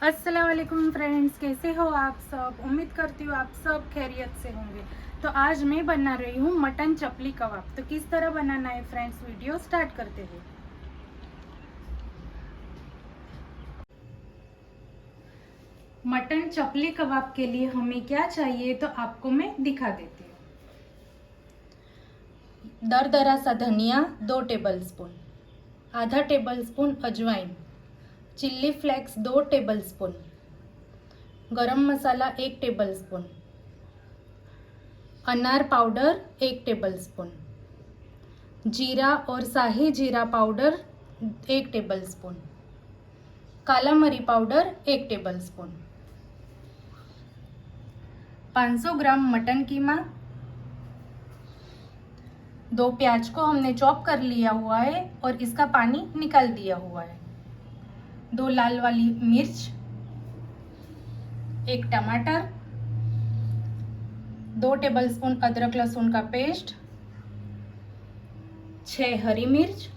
अस्सलाम वालेकुम फ्रेंड्स, कैसे हो आप सब। उम्मीद करती हूँ आप सब खैरियत से होंगे। तो आज मैं बना रही हूँ मटन चपली कबाब। तो किस तरह बनाना है फ्रेंड्स, वीडियो स्टार्ट करते हैं। मटन चपली कबाब के लिए हमें क्या चाहिए तो आपको मैं दिखा देती हूँ। दरदरा सा धनिया 2 टेबलस्पून, आधा टेबलस्पून अजवाइन, चिल्ली फ्लेक्स 2 टेबलस्पून, गरम मसाला 1 टेबलस्पून, अनार पाउडर 1 टेबलस्पून, जीरा और शाही जीरा पाउडर 1 टेबलस्पून, काला मरी पाउडर 1 टेबलस्पून, 500 ग्राम मटन कीमा, 2 प्याज को हमने चॉप कर लिया हुआ है और इसका पानी निकाल दिया हुआ है, 2 लाल वाली मिर्च, 1 टमाटर, 2 टेबलस्पून अदरक लहसुन का पेस्ट, 6 हरी मिर्च,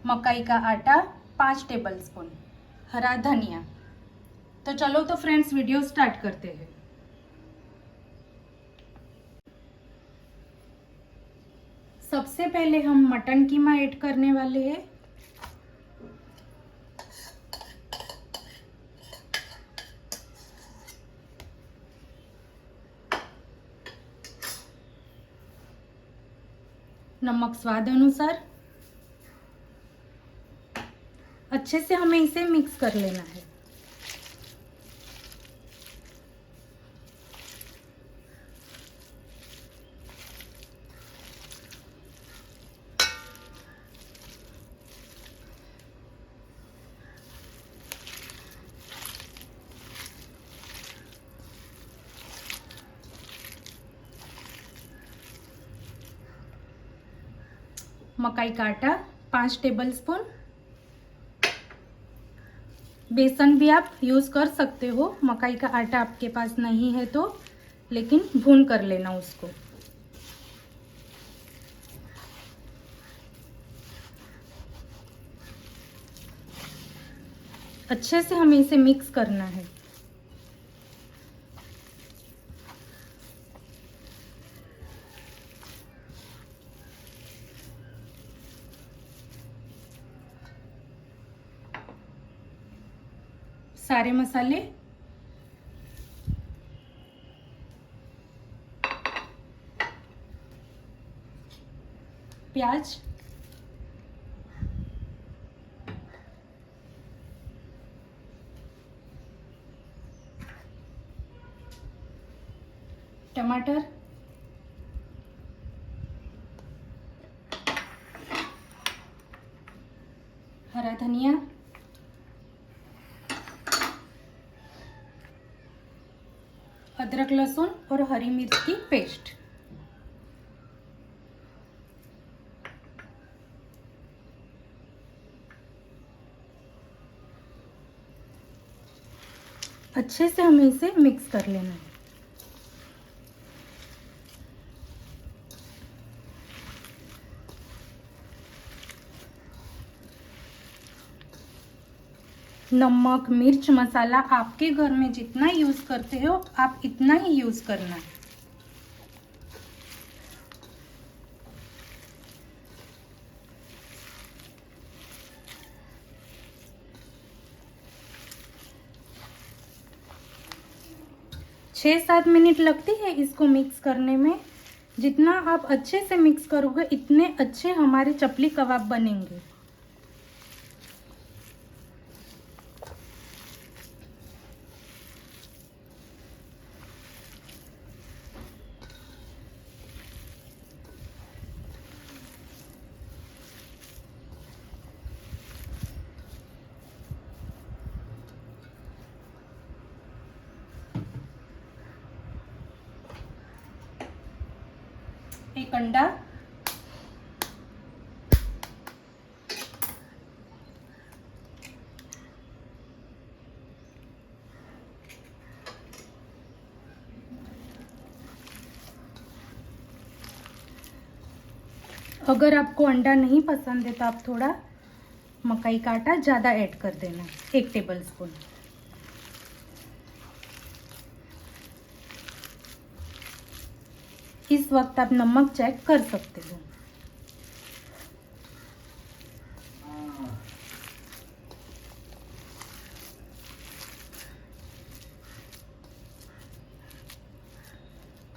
मकई का आटा 5 टेबलस्पून, हरा धनिया। तो चलो तो फ्रेंड्स वीडियो स्टार्ट करते हैं। सबसे पहले हम मटन कीमा ऐड करने वाले हैं। नमक स्वाद अनुसार। अच्छे से हमें इसे मिक्स कर लेना है। मकई का आटा 5 टेबलस्पून, बेसन भी आप यूज़ कर सकते हो, मकई का आटा आपके पास नहीं है तो, लेकिन भून कर लेना उसको। अच्छे से हमें इसे मिक्स करना है। सारे मसाले, प्याज, टमाटर, हरा धनिया, अदरक लहसुन और हरी मिर्च की पेस्ट। अच्छे से हमें इसे मिक्स कर लेना है। नमक मिर्च मसाला आपके घर में जितना यूज़ करते हो आप इतना ही यूज़ करना है। छः 7 मिनट लगती है इसको मिक्स करने में। जितना आप अच्छे से मिक्स करोगे इतने अच्छे हमारे चपली कबाब बनेंगे। एक अंडा, अगर आपको अंडा नहीं पसंद है तो आप थोड़ा मकई का आटा ज़्यादा ऐड कर देना, 1 टेबलस्पून। इस वक्त आप नमक चेक कर सकते हो।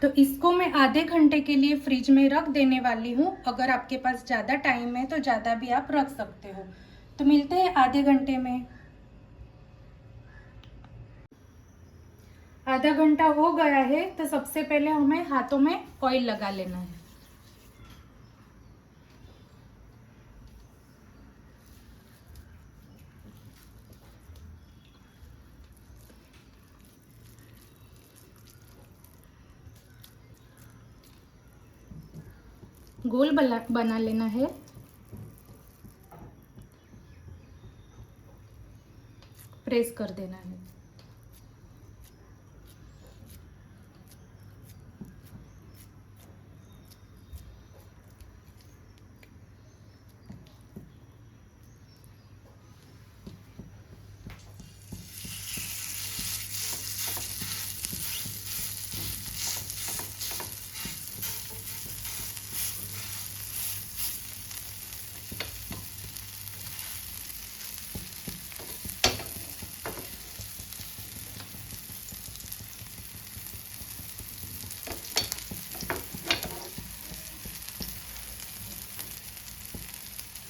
तो इसको मैं आधे घंटे के लिए फ्रिज में रख देने वाली हूँ। अगर आपके पास ज़्यादा टाइम है तो ज़्यादा भी आप रख सकते हो। तो मिलते हैं आधे घंटे में। आधा घंटा हो गया है, तो सबसे पहले हमें हाथों में ऑयल लगा लेना है। गोल बना लेना है। प्रेस कर देना है।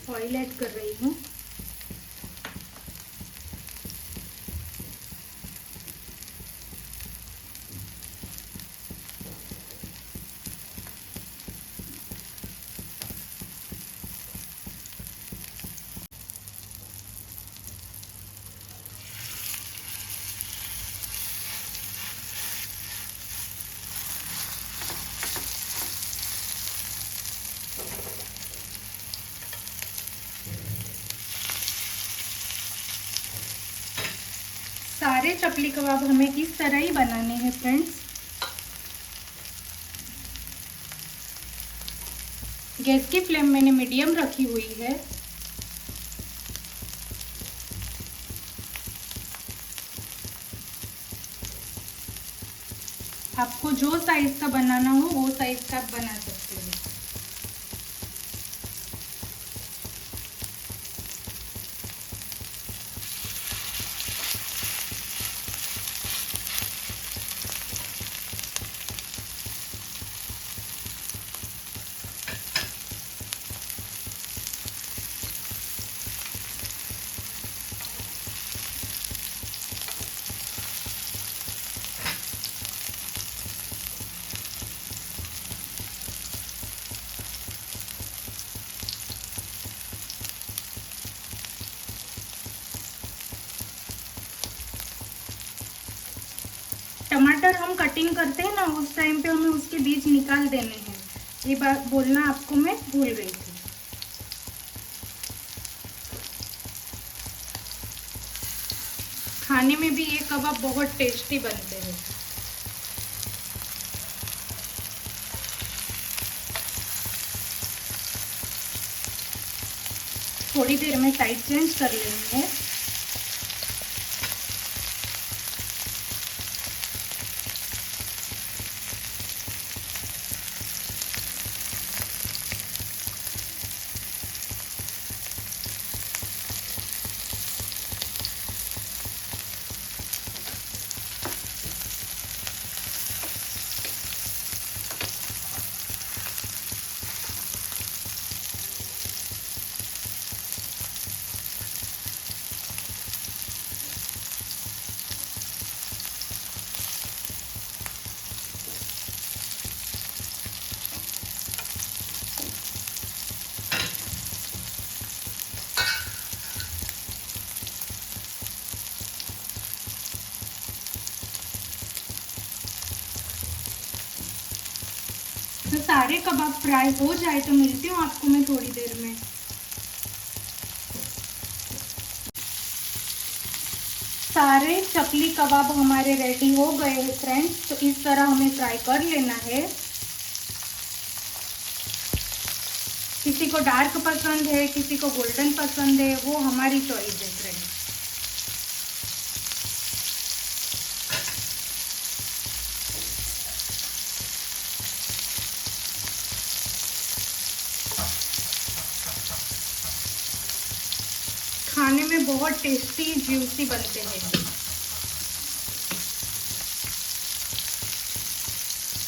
ऑयल ऐड कर रही हूँ। सारे चकली कबाब हमें इस तरह ही बनाने हैं फ्रेंड्स। गैस की फ्लेम मैंने मीडियम रखी हुई है। आपको जो साइज का बनाना हो वो साइज का आप बना सकते हो। टमाटर हम कटिंग करते हैं ना, उस टाइम पे हमें उसके बीज निकाल देने हैं। ये बात बोलना आपको मैं भूल गई थी। खाने में भी ये कबाब बहुत टेस्टी बनते हैं। थोड़ी देर में साइड चेंज कर लेंगे। तो सारे कबाब फ्राई हो जाए तो मिलती हूँ आपको मैं थोड़ी देर में। सारे चकली कबाब हमारे रेडी हो गए हैं फ्रेंड्स। तो इस तरह हमें फ्राई कर लेना है। किसी को डार्क पसंद है, किसी को गोल्डन पसंद है, वो हमारी चॉइस है फ्रेंड्स। खाने में बहुत टेस्टी ज्यूसी बनते हैं।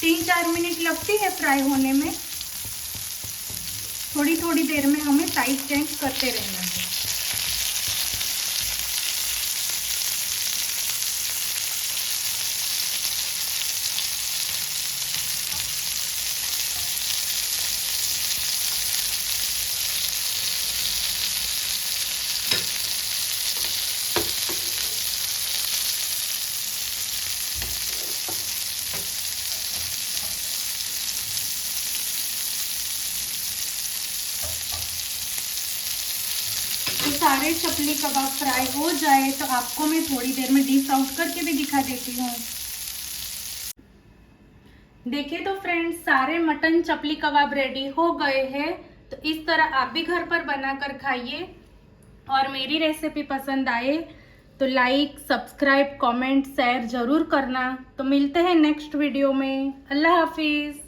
3-4 मिनट लगती है फ्राई होने में। थोड़ी थोड़ी देर में हमें साइड चेंज करते रहना है। तो सारे चपली कबाब फ्राई हो जाए तो आपको मैं थोड़ी देर में डिश आउट करके भी दिखा देती हूँ। देखिए तो फ्रेंड्स, सारे मटन चपली कबाब रेडी हो गए हैं। तो इस तरह आप भी घर पर बनाकर खाइए। और मेरी रेसिपी पसंद आए तो लाइक, सब्सक्राइब, कमेंट, शेयर जरूर करना। तो मिलते हैं नेक्स्ट वीडियो में। अल्लाह हाफिज़।